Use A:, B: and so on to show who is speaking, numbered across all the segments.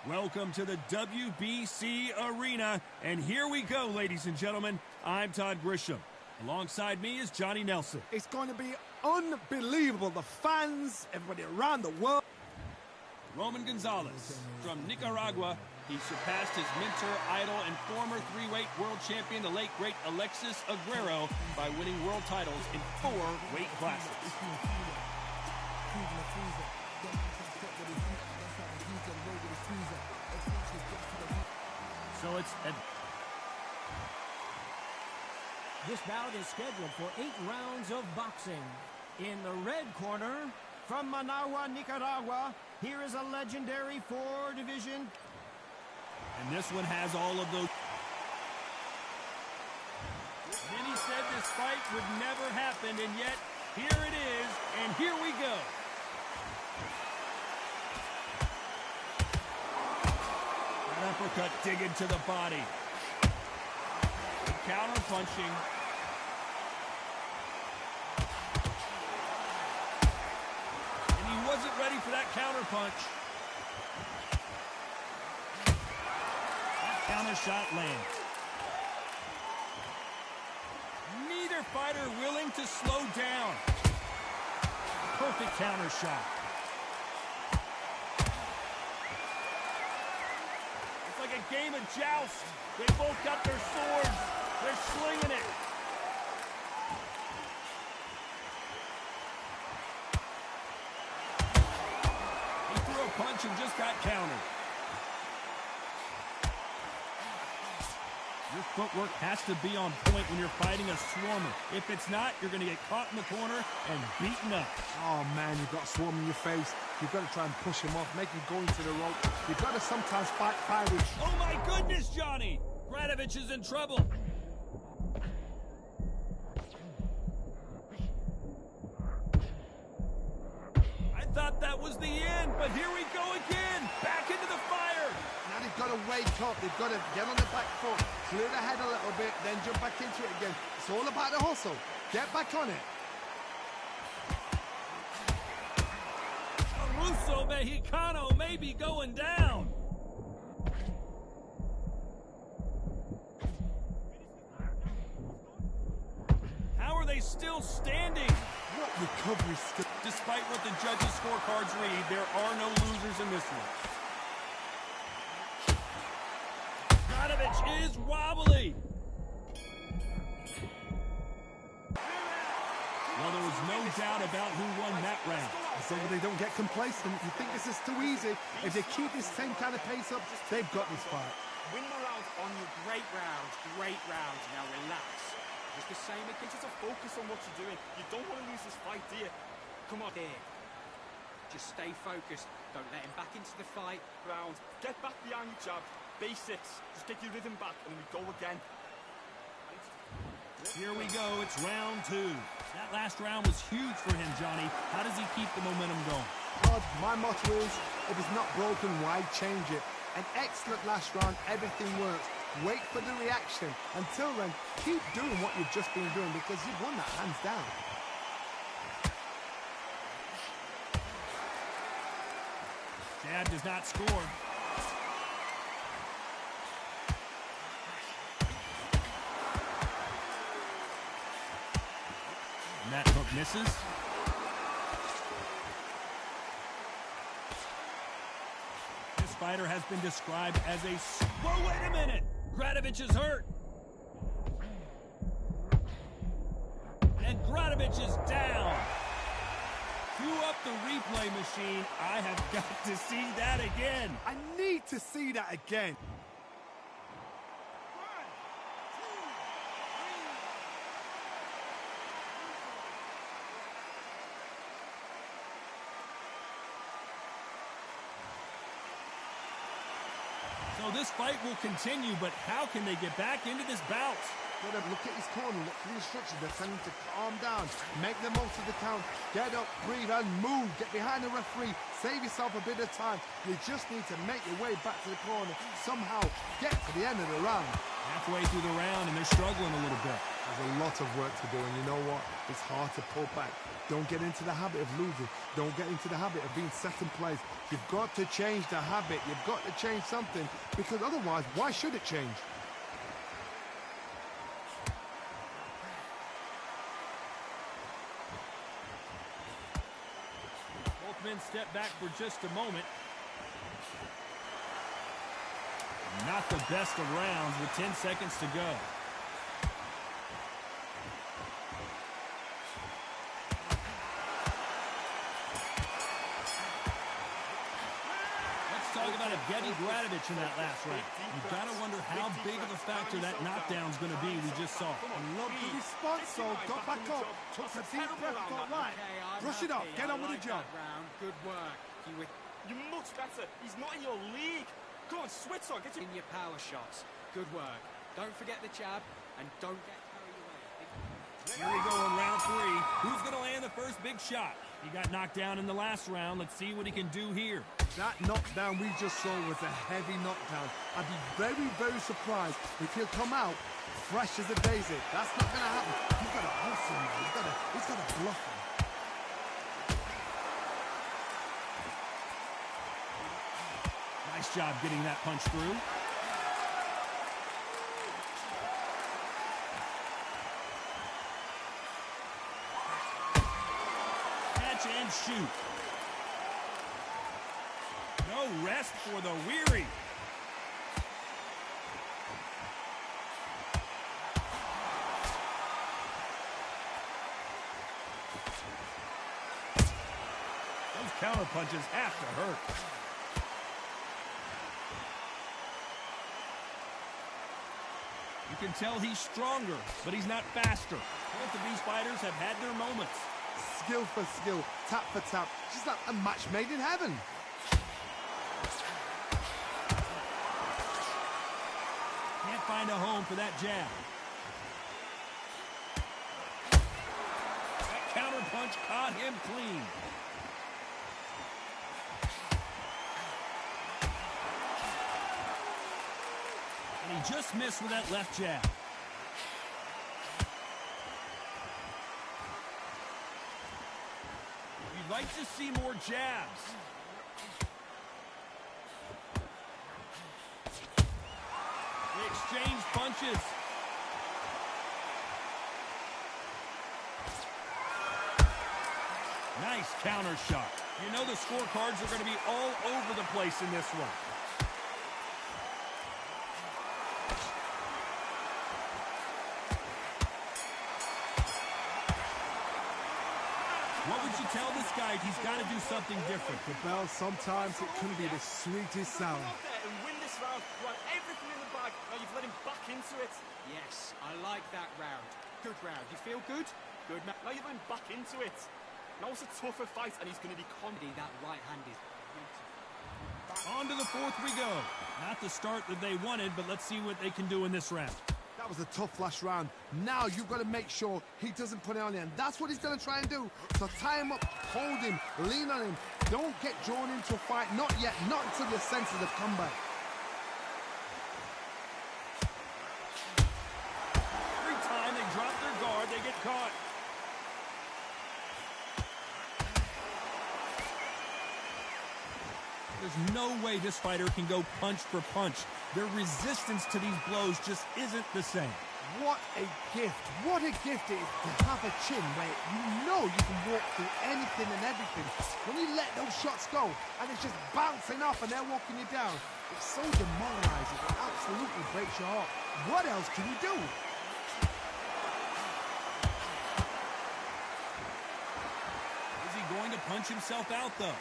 A: Welcome to the WBC Arena, and here we go, ladies and gentlemen. I'm Todd Grisham. Alongside me is Johnny Nelson.
B: It's going to be unbelievable. The fans, everybody around the world.
A: Roman Gonzalez from Nicaragua. He surpassed his mentor, idol, and former three-weight world champion, the late, great Alexis Aguero, by winning world titles in 4 weight classes. So it's...
C: This bout is scheduled for 8 rounds of boxing. In the red corner, from Managua, Nicaragua, here is a legendary 4-division.
A: And this one has all of those. Many said this fight would never happen, and yet here it is, and here we go. An uppercut digging to the body. Good counter punching. And he wasn't ready for that counter punch. Counter shot lands. Neither fighter willing to slow down. Perfect counter shot. It's like a game of joust. They both got their swords. They're slinging it. He threw a punch and just got countered. Your footwork has to be on point when you're fighting a swarmer. If it's not, you're going to get caught in the corner and beaten up.
B: Oh, man, you've got a swarm in your face. You've got to try and push him off, make him go into the rope. You've got to sometimes fight Irish.
A: Oh, my goodness, Johnny! Gradovich is in trouble. I thought that was the end, but here we go again. Back into the fire.
B: Now they've got to wake up. They've got to get on the back foot, clear the head a little bit, then jump back into it again. It's all about the hustle. Get back on it.
A: Russo Mexicano may be going down. How are they still standing?
B: What recovery skill.
A: Despite what the judges' scorecards read, there are no losers in this one. Gradovich is wobbly. Well, there was no doubt about who won that round.
B: As long as they don't get complacent, you think this is too easy. If they keep this same kind of pace up, they've got this fight.
D: Win the rounds on your great rounds, great rounds. Now relax. Just the same again, just focus on what you're doing. You don't want to lose this fight, do you? Come on, here. Just stay focused. Don't let him back into the fight. Rounds. Get back behind your jab. Basics. Just get your rhythm back, and we go again.
A: Here we go. It's round 2. That last round was huge for him, Johnny. How does he keep the momentum going?
B: Todd, my motto is, if it's not broken, why change it? An excellent last round. Everything works. Wait for the reaction. Until then, keep doing what you've just been doing because you've won that hands down.
A: Jab does not score. And that hook misses. This fighter has been described as a... Whoa, wait a minute! Gradovich is hurt. And Gradovich is down. Cue up the replay machine. I have got to see that again.
B: I need to see that again.
A: So this fight will continue, but how can they get back into this bout?
B: Got to look at his corner, look for the instructions. They're telling him to calm down, make the most of the count, get up, breathe, and move. Get behind the referee, save yourself a bit of time. You just need to make your way back to the corner, somehow get to the end of the round.
A: Halfway through the round, and they're struggling a little bit.
B: There's a lot of work to do, and you know what? It's hard to pull back. Don't get into the habit of losing. Don't get into the habit of being second place. You've got to change the habit. You've got to change something, because otherwise, why should it change?
A: Both men step back for just a moment. Not the best of rounds with 10 seconds to go. Talk about a Getty Gradovich in that last round. You've got to wonder how big of a factor that knockdown's going to be we just saw.
B: Look at his spot, so got back up, took a deep breath, got right. Brush it off, get on with the job.
D: Good work. You're much better. He's not in your league. Come on, switch on. Get in your power shots. Good work. Don't forget the jab, and don't get carried away.
A: Here we go in round 3. Who's going to land the first big shot? He got knocked down in the last round. Let's see what he can do here.
B: That knockdown we just saw was a heavy knockdown. I'd be very, very surprised if he'll come out fresh as a daisy. That's not going to happen. He's got to hustle him. He's got to bluff him.
A: Nice job getting that punch through. Catch and shoot. No rest for the weary. Those counter punches have to hurt. You can tell he's stronger, but he's not faster. Both of these fighters have had their moments.
B: Skill for skill, tap for tap. Just like a match made in heaven.
A: Can't find a home for that jab. That counter punch caught him clean. And he just missed with that left jab. You'd like to see more jabs. They exchange punches. Nice counter shot. You know the scorecards are going to be all over the place in this one. What would you tell this guy? He's got to do something different.
B: The bell, sometimes it can be the sweetest sound.
D: And win this round. You had everything in the bag. Now you've let him back into it. Yes, I like that round. Good round. You feel good? Good, man. Now you've let him back into it. Now it's a tougher fight, and he's going to be confident. That right hand is beautiful.
A: On to the fourth we go. Not the start that they wanted, but let's see what they can do in this round.
B: That was a tough last round. Now you've got to make sure he doesn't put it on you, and that's what he's going to try and do. So tie him up, hold him, lean on him. Don't get drawn into a fight. Not yet. Not until your senses have come back.
A: Every time they drop their guard, they get caught. There's no way this fighter can go punch for punch. Their resistance to these blows just isn't the same.
B: What a gift. What a gift it is to have a chin where you know you can walk through anything and everything. When you let those shots go and it's just bouncing off and they're walking you down, it's so demoralizing. It absolutely breaks your heart. What else can you do?
A: Is he going to punch himself out, though?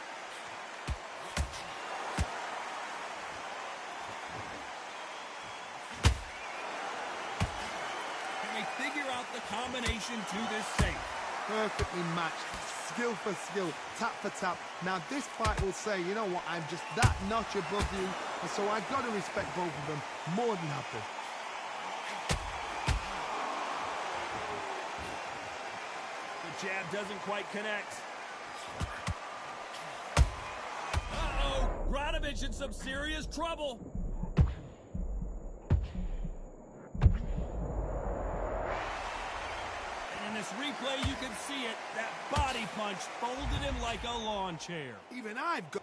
A: Figure out the combination to this safe.
B: Perfectly matched, skill for skill, tap for tap. Now this fight will say, you know what, I'm just that notch above you, and so I've got to respect both of them more than happy.
A: The jab doesn't quite connect. Uh-oh, Gradovich in some serious trouble. this replay, you can see it. That body punch folded him like a lawn chair.
B: Even I've got...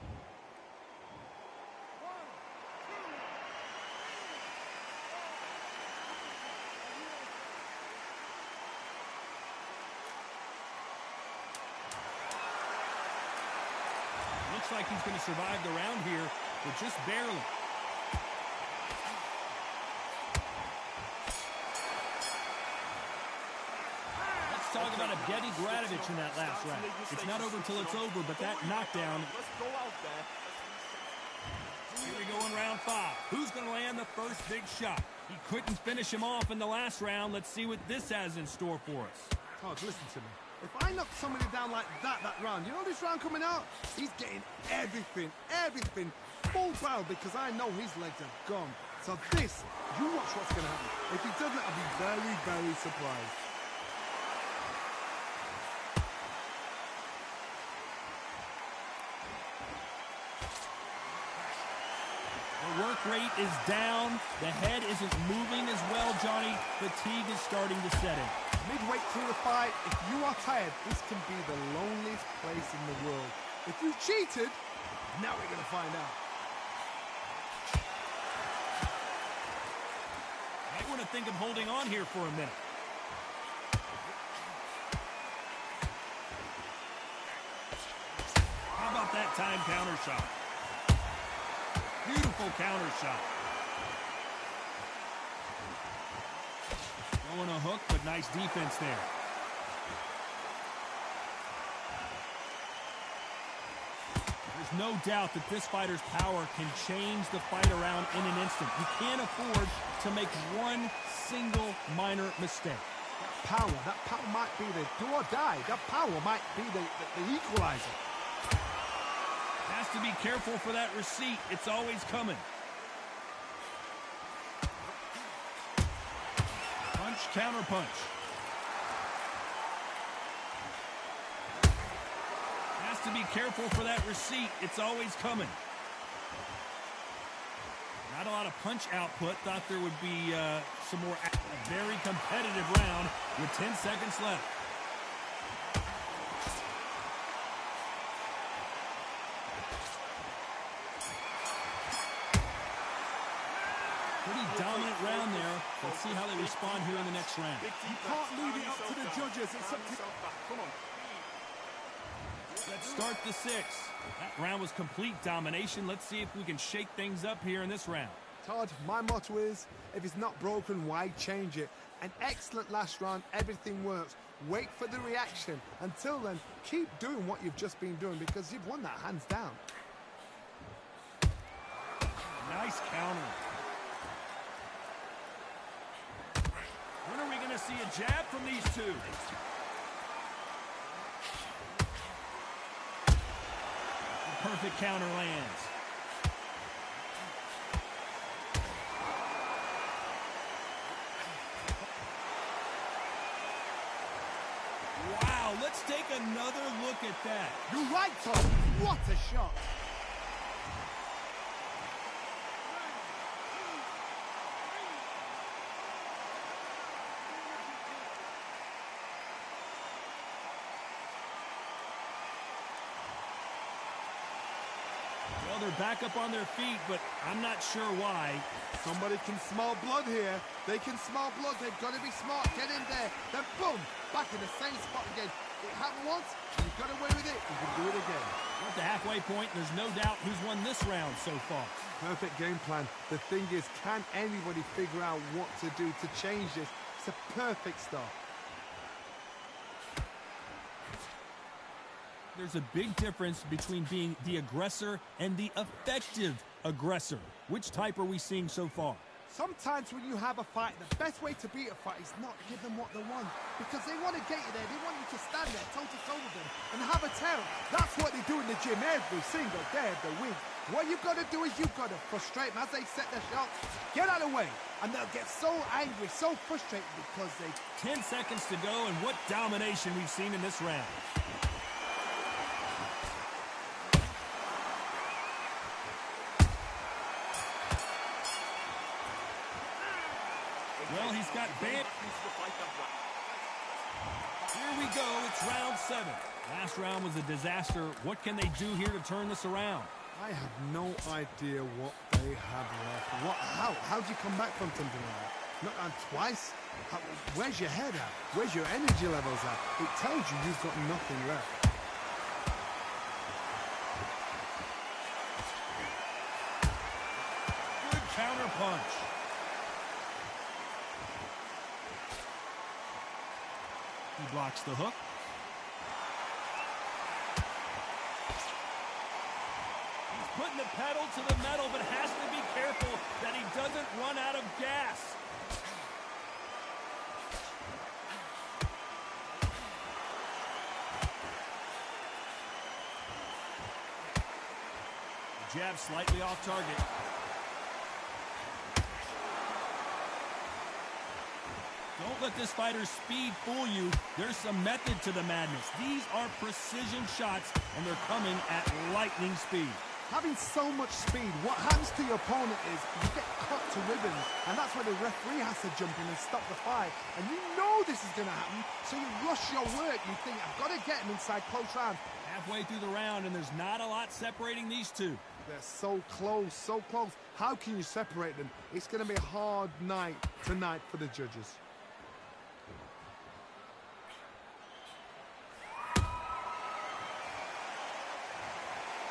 A: Looks like he's going to survive the round here, but just barely. Let's talk about Evgeny Gradovich in that last round. It's not over till it's over, but that knockdown.
D: Let's go out there.
A: Here we go in round 5. Who's going to land the first big shot? He couldn't finish him off in the last round. Let's see what this has in store for us.
B: Todd, listen to me. If I knock somebody down like that round, you know this round coming out? He's getting everything, full barrel, because I know his legs are gone. So this, you watch what's going to happen. If he doesn't, I'll be very, very surprised.
A: The work rate is down. The head isn't moving as well, Johnny. Fatigue is starting to set in.
B: Midway through the fight, if you are tired, this can be the loneliest place in the world. If you cheated, now we're going to find out.
A: Might want to think of holding on here for a minute. How about that time counter shot? Beautiful counter shot. Going a hook, but nice defense there. There's no doubt that this fighter's power can change the fight around in an instant. You can't afford to make one single minor mistake.
B: That power might be the do or die. That power might be the equalizer.
A: Has to be careful for that receipt. It's always coming. Punch, counter punch. Has to be careful for that receipt. It's always coming. Not a lot of punch output. Thought there would be some more. A very competitive round with 10 seconds left. Pretty dominant round there. Let's see how they respond here in the next round.
B: You can't leave it up to the judges. It's up to...
D: Come on.
A: Let's start the 6. That round was complete domination. Let's see if we can shake things up here in this round.
B: Todd, my motto is, if it's not broken, why change it? An excellent last round, everything works. Wait for the reaction. Until then, keep doing what you've just been doing, because you've won that hands down.
A: Nice counter. When are we going to see a jab from these two? The perfect counter lands. Wow, let's take another look at that.
B: You're right, Todd. What a shot.
A: Well, they're back up on their feet, but I'm not sure why.
B: Somebody can smell blood here. They can smell blood. They've got to be smart. Get in there. Then boom, back in the same spot again. It happened once. You got away with it. You can do it again.
A: We're at the halfway point, and there's no doubt who's won this round so far.
B: Perfect game plan. The thing is, can anybody figure out what to do to change this? It's a perfect start.
A: There's a big difference between being the aggressor and the effective aggressor. Which type are we seeing so far?
B: Sometimes when you have a fight, the best way to beat a fight is not give them what they want. Because they want to get you there. They want you to stand there toe-to-toe with them and have a tail. That's what they do in the gym every single day of the week. What you've got to do is you've got to frustrate them as they set their shots. Get out of the way. And they'll get so angry, so frustrated because they...
A: 10 seconds to go, and what domination we've seen in this round. Well, he's got banned. go. It's round 7. Last round was a disaster. What can they do here to turn this around?
B: I have no idea what they have left. How do you come back from something like that? Not twice? Where's your head at? Where's your energy levels at? It tells you you've got nothing left.
A: Good counter punch. He blocks the hook. He's putting the pedal to the metal, but has to be careful that he doesn't run out of gas. The jab slightly off target. Don't let this fighter's speed fool you. There's some method to the madness. These are precision shots, and they're coming at lightning speed.
B: Having so much speed, what happens to your opponent is you get cut to ribbons, and that's where the referee has to jump in and stop the fight. And you know this is going to happen, so you rush your work. You think, I've got to get him inside close round.
A: Halfway through the round, and there's not a lot separating these two.
B: They're so close, so close. How can you separate them? It's going to be a hard night tonight for the judges.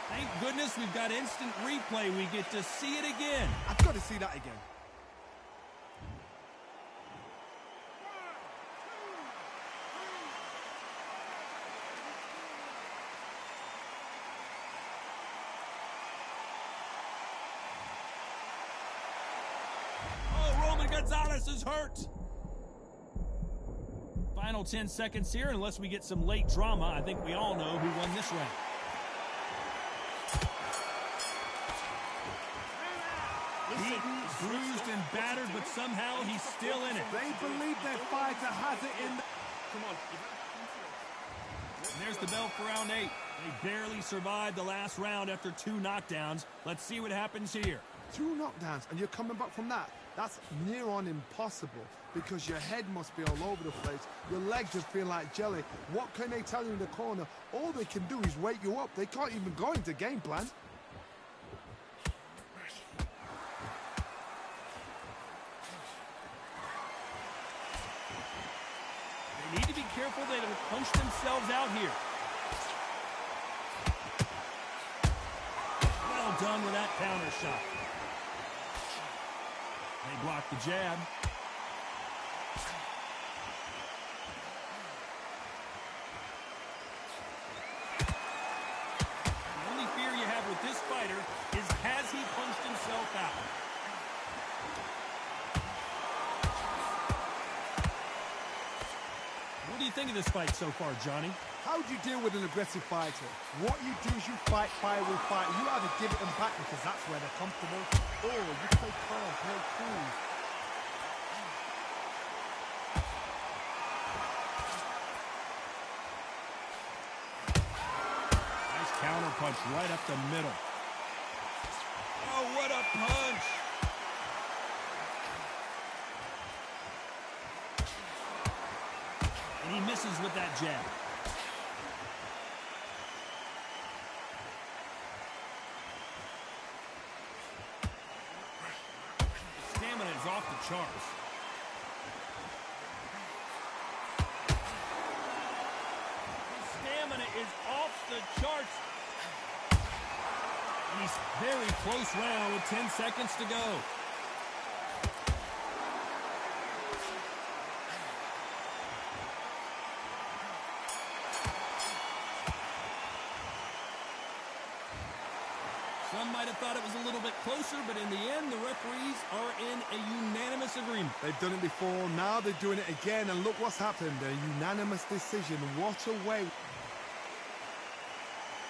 A: Thank goodness we've got instant replay. We get to see it again.
B: I've got to see that again.
A: Oh, Roman Gonzalez is hurt. Final 10 seconds here, unless we get some late drama. I think we all know who won this round. Beaten, bruised, and battered, but somehow he's still in it.
B: They believe their fighter has it in the...
D: Come on.
A: And there's the bell for round 8. They barely survived the last round after 2 knockdowns. Let's see what happens here.
B: 2 knockdowns, and you're coming back from that. That's near on impossible, because your head must be all over the place. Your legs just feel like jelly. What can they tell you in the corner? All they can do is wake you up. They can't even go into game plan.
A: They need to be careful they don't punch themselves out here. Well done with that counter shot. They block the jab. The only fear you have with this fighter is, has he punched himself out? What do you think of this fight so far, Johnny?
B: How do you deal with an aggressive fighter? What you do is you fight fire with fire. You either give it them back because that's where they're comfortable, or you play calm, play cool.
A: Nice counter punch right up the middle. Oh, what a punch! And he misses with that jab. Stamina is off the charts. His stamina is off the charts. And he's very close round with 10 seconds to go. Some might have thought it was a little bit closer, but in the end, the referees are in a unanimous agreement.
B: They've done it before, now they're doing it again, and look what's happened. A unanimous decision. What a way.